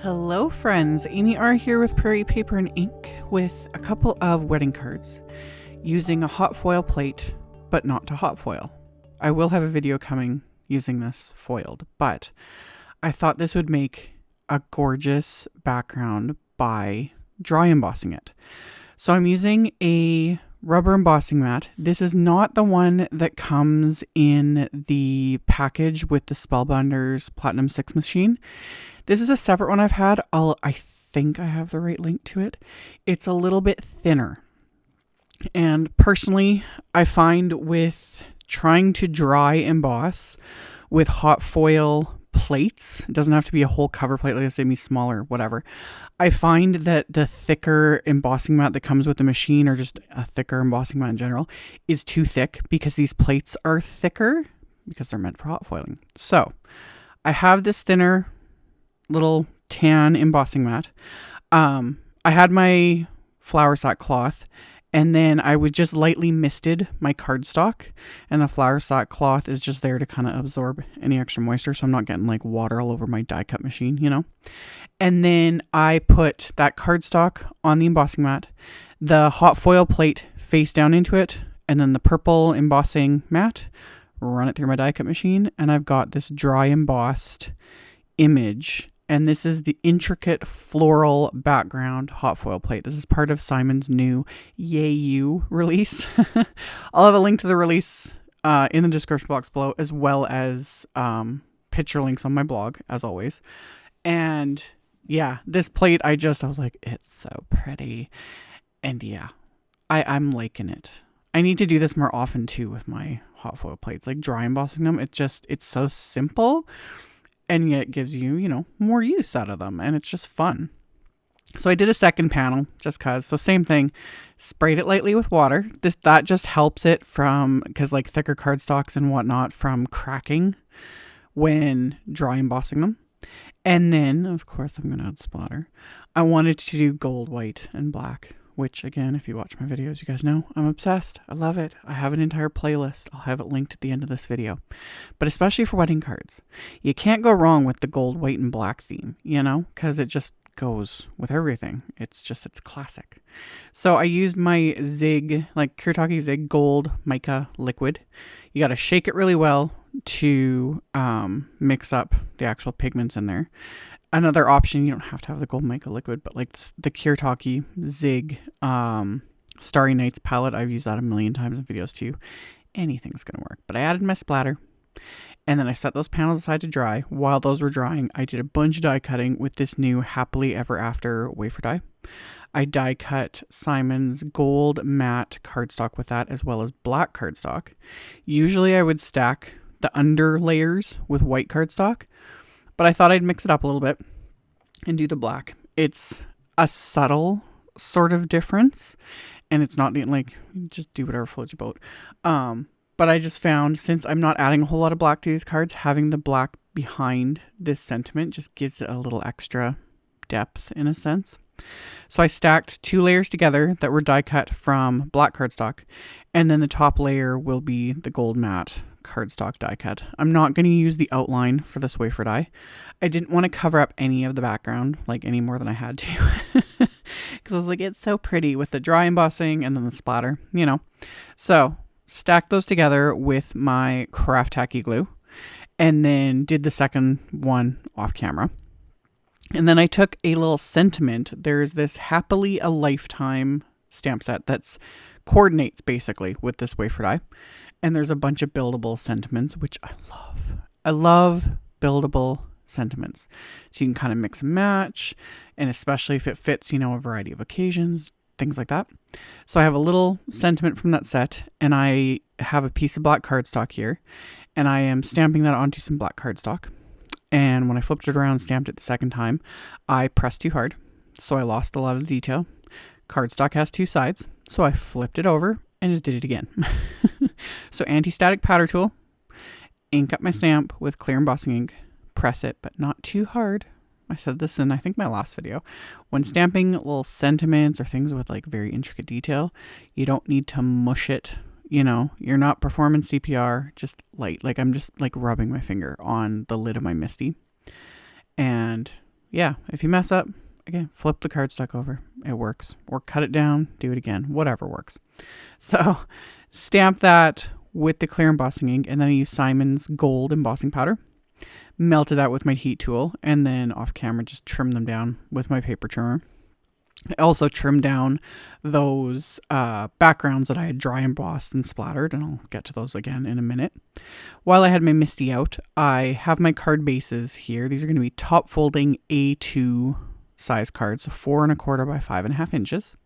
Hello friends, AmyR here with Prairie Paper and Ink with a couple of wedding cards using a hot foil plate, but not to hot foil. I will have a video coming using this foiled, but I thought this would make a gorgeous background by dry embossing it. So I'm using a rubber embossing mat. This is not the one that comes in the package with the Spellbinders Platinum 6 machine. This is a separate one I've had. I think I have the right link to it. It's a little bit thinner. And personally, I find with trying to dry emboss with hot foil plates, it doesn't have to be a whole cover plate, like I said, maybe smaller, whatever. I find that the thicker embossing mat that comes with the machine, or just a thicker embossing mat in general, is too thick because these plates are thicker because they're meant for hot foiling. So I have this thinner little tan embossing mat. I had my flower sack cloth, and then I would just lightly misted my cardstock, and the flower sack cloth is just there to kind of absorb any extra moisture, so I'm not getting like water all over my die cut machine, you know. And then I put that cardstock on the embossing mat, the hot foil plate face down into it, and then the purple embossing mat, run it through my die cut machine, and I've got this dry embossed image. And this is the intricate floral background hot foil plate. This is part of Simon's new Yay You release. I'll have a link to the release in the description box below, as well as picture links on my blog, as always. And yeah, this plate, I was like, it's so pretty. And yeah, I'm liking it. I need to do this more often too with my hot foil plates, like dry embossing them. It's so simple. And yet it gives you, you know, more use out of them. And it's just fun. So I did a second panel just because. So same thing. Sprayed it lightly with water. That just helps it from, because like thicker cardstocks and whatnot, from cracking when dry embossing them. And then, of course, I'm going to add splatter. I wanted to do gold, white, and black. Which, again, if you watch my videos, you guys know I'm obsessed. I love it. I have an entire playlist. I'll have it linked at the end of this video. But especially for wedding cards, you can't go wrong with the gold, white, and black theme, you know? Because it just goes with everything. It's classic. So I used my Zig, like Kuretake Zig Gold Mica liquid. You got to shake it really well to mix up the actual pigments in there. Another option, you don't have to have the gold mica liquid, but like the Kuretake Zig Starry Nights palette, I've used that a million times in videos too. Anything's going to work. But I added my splatter, and then I set those panels aside to dry. While those were drying, I did a bunch of die cutting with this new Happily Ever After wafer die. I die cut Simon's gold matte cardstock with that, as well as black cardstock. Usually I would stack the under layers with white cardstock, but I thought I'd mix it up a little bit and do the black. It's a subtle sort of difference, and it's not like, just do whatever floats your boat. But I just found, since I'm not adding a whole lot of black to these cards, having the black behind this sentiment just gives it a little extra depth in a sense. So I stacked 2 layers together that were die cut from black cardstock, and then the top layer will be the gold matte cardstock die cut. I'm not going to use the outline for this wafer die. I didn't want to cover up any of the background like any more than I had to, because I was like, it's so pretty with the dry embossing and then the splatter, you know. So stacked those together with my craft tacky glue, and then did the second one off camera. And then I took a little sentiment. There's this Happily a Lifetime stamp set that's coordinates basically with this wafer die. And there's a bunch of buildable sentiments, which I love. I love buildable sentiments. So you can kind of mix and match, and especially if it fits, you know, a variety of occasions, things like that. So I have a little sentiment from that set, and I have a piece of black cardstock here, and I am stamping that onto some black cardstock. And when I flipped it around and stamped it the second time, I pressed too hard, so I lost a lot of the detail. Cardstock has 2 sides, so I flipped it over and just did it again. So anti-static powder tool, ink up my stamp with clear embossing ink, press it, but not too hard. I said this in, I think, my last video. When stamping little sentiments or things with like very intricate detail, you don't need to mush it. You know, you're not performing CPR, just light. Like I'm just like rubbing my finger on the lid of my Misty. And yeah, if you mess up, again, flip the cardstock over. It works. Or cut it down, do it again, whatever works. So stamp that with the clear embossing ink, and then I use Simon's gold embossing powder. Melted that with my heat tool, and then off camera just trim them down with my paper trimmer. I also trimmed down those backgrounds that I had dry embossed and splattered, and I'll get to those again in a minute. While I had my Misty out, I have my card bases here. These are going to be top folding A2 size cards, so 4 1/4 by 5.5 inches.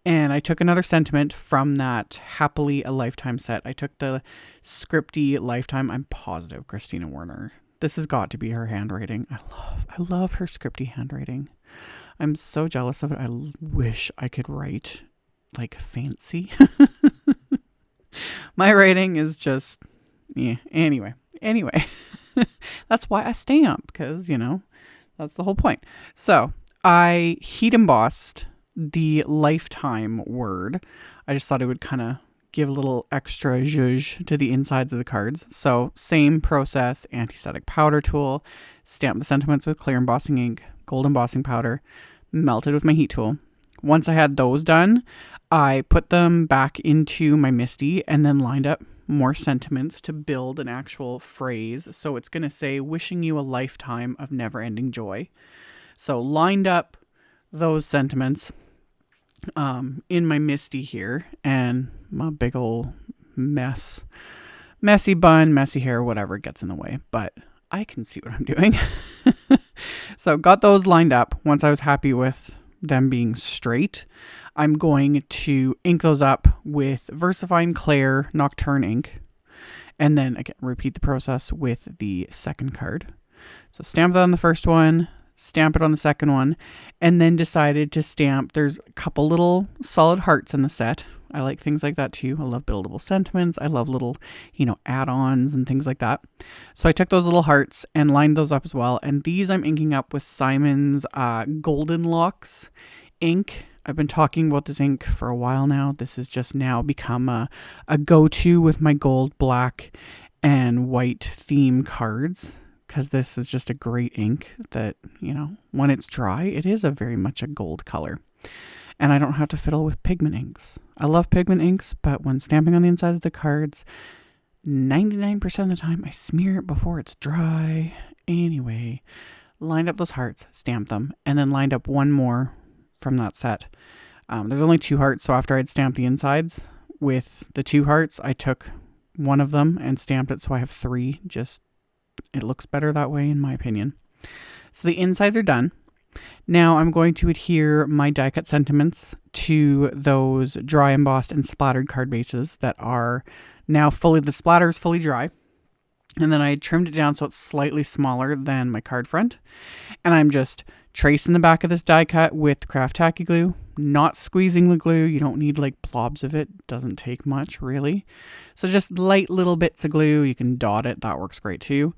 And I took another sentiment from that Happily a Lifetime set. I took the Scripty Lifetime. I'm positive Christina Werner. This has got to be her handwriting. I love her Scripty handwriting. I'm so jealous of it. I wish I could write like fancy. My writing is just, yeah. Anyway, that's why I stamp, because, you know, that's the whole point. So I heat embossed the Lifetime word. I just thought it would kind of give a little extra zhuzh to the insides of the cards. So same process, anti-static powder tool, stamp the sentiments with clear embossing ink, gold embossing powder, melted with my heat tool. Once I had those done, I put them back into my Misty and then lined up more sentiments to build an actual phrase. So it's going to say, wishing you a lifetime of never-ending joy. So lined up those sentiments in my Misty here, and my big old messy bun, messy hair, whatever gets in the way, but I can see what I'm doing. So got those lined up. Once I was happy with them being straight, I'm going to ink those up with VersaFine Clair Nocturne ink, and then again repeat the process with the second card. So stamp that on the first one, stamp it on the second one, and then decided to stamp, there's a couple little solid hearts in the set. I like things like that too. I love buildable sentiments. I love little, add-ons and things like that. So I took those little hearts and lined those up as well. And these I'm inking up with Simon's Golden Locks ink. I've been talking about this ink for a while now. This has just now become a go-to with my gold, black, and white theme cards, because this is just a great ink that, when it's dry, it is very much a gold color. And I don't have to fiddle with pigment inks. I love pigment inks, but when stamping on the inside of the cards, 99% of the time I smear it before it's dry. Anyway, lined up those hearts, stamped them, and then lined up one more from that set. There's only 2 hearts, so after I'd stamped the insides with the 2 hearts, I took one of them and stamped it, so I have 3. Just, it looks better that way in my opinion. So the insides are done. Now I'm going to adhere my die cut sentiments to those dry embossed and splattered card bases that are now the splatter is fully dry. And then I trimmed it down so it's slightly smaller than my card front. And I'm just tracing the back of this die cut with craft tacky glue, not squeezing the glue. You don't need like blobs of it. Doesn't take much really. So just light little bits of glue. You can dot it. That works great too.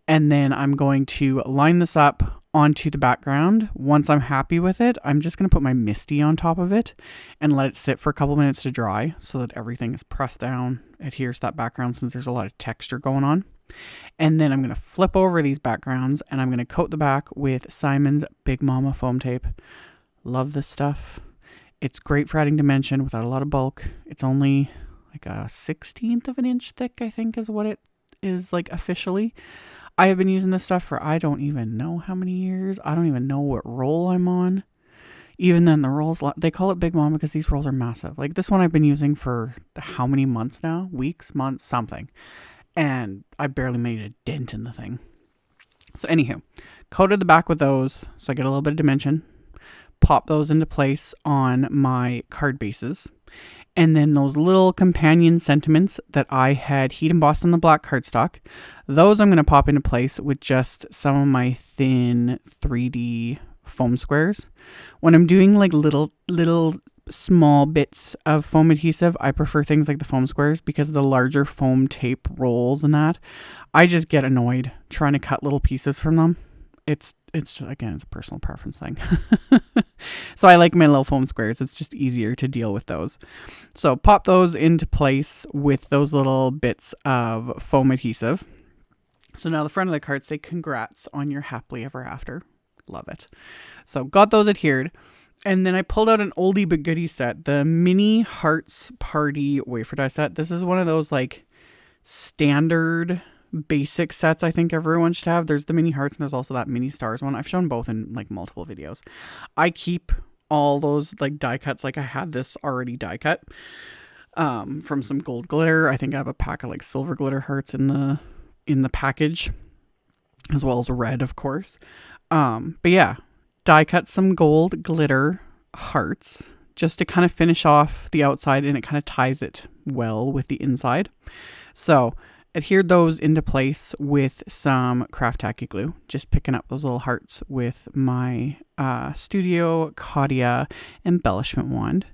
And then I'm going to line this up onto the background. Once I'm happy with it, I'm just going to put my Misty on top of it and let it sit for a couple minutes to dry so that everything is pressed down, adheres to that background since there's a lot of texture going on. And then I'm going to flip over these backgrounds and I'm going to coat the back with Simon's Big Mama foam tape. Love this stuff. It's great for adding dimension without a lot of bulk. It's only like a 1/16 of an inch thick, I think is what it is like officially. I have been using this stuff for I don't even know how many years. I don't even know what roll I'm on. Even then, the rolls, they call it Big Mama because these rolls are massive. Like this one I've been using for how many months now? Weeks, months, something. And I barely made a dent in the thing. So anywho, coated the back with those so I get a little bit of dimension. Pop those into place on my card bases. And then those little companion sentiments that I had heat embossed on the black cardstock, those I'm going to pop into place with just some of my thin 3D foam squares. When I'm doing like little small bits of foam adhesive, I prefer things like the foam squares because the larger foam tape rolls and that, I just get annoyed trying to cut little pieces from them. It's just, again, it's a personal preference thing. So I like my little foam squares. It's just easier to deal with those. So pop those into place with those little bits of foam adhesive. So now the front of the card say congrats on your happily ever after. Love it. So got those adhered. And then I pulled out an oldie but goodie set, the Mini Hearts Party Wafer Die set. This is one of those like standard basic sets I think everyone should have. There's the Mini Hearts and there's also that Mini Stars one. I've shown both in like multiple videos. I keep all those like die cuts. Like I had this already die cut from some gold glitter. I think I have a pack of like silver glitter hearts in the package, as well as red, of course. But yeah, die cut some gold glitter hearts just to kind of finish off the outside, and it kind of ties it well with the inside. So adhered those into place with some craft tacky glue, just picking up those little hearts with my Studio Caudia embellishment wand,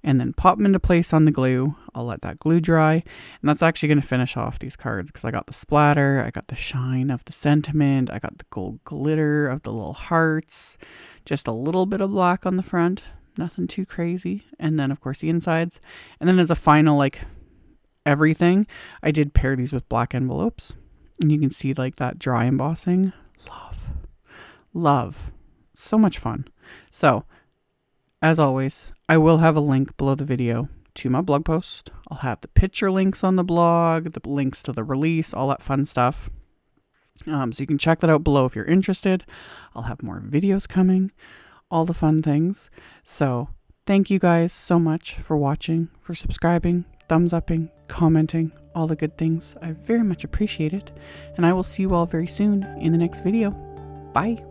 and then pop them into place on the glue. I'll let that glue dry, and that's actually going to finish off these cards because I got the splatter, I got the shine of the sentiment, I got the gold glitter of the little hearts, just a little bit of black on the front, nothing too crazy, and then of course the insides. And then as a final like everything, I did pair these with black envelopes, and you can see like that dry embossing. Love, so much fun. So as always, I will have a link below the video to my blog post. I'll have the picture links on the blog, the links to the release, all that fun stuff. So you can check that out below if you're interested. I'll have more videos coming, all the fun things. So thank you guys so much for watching, for subscribing, thumbs upping, commenting, all the good things. I very much appreciate it. And I will see you all very soon in the next video. Bye.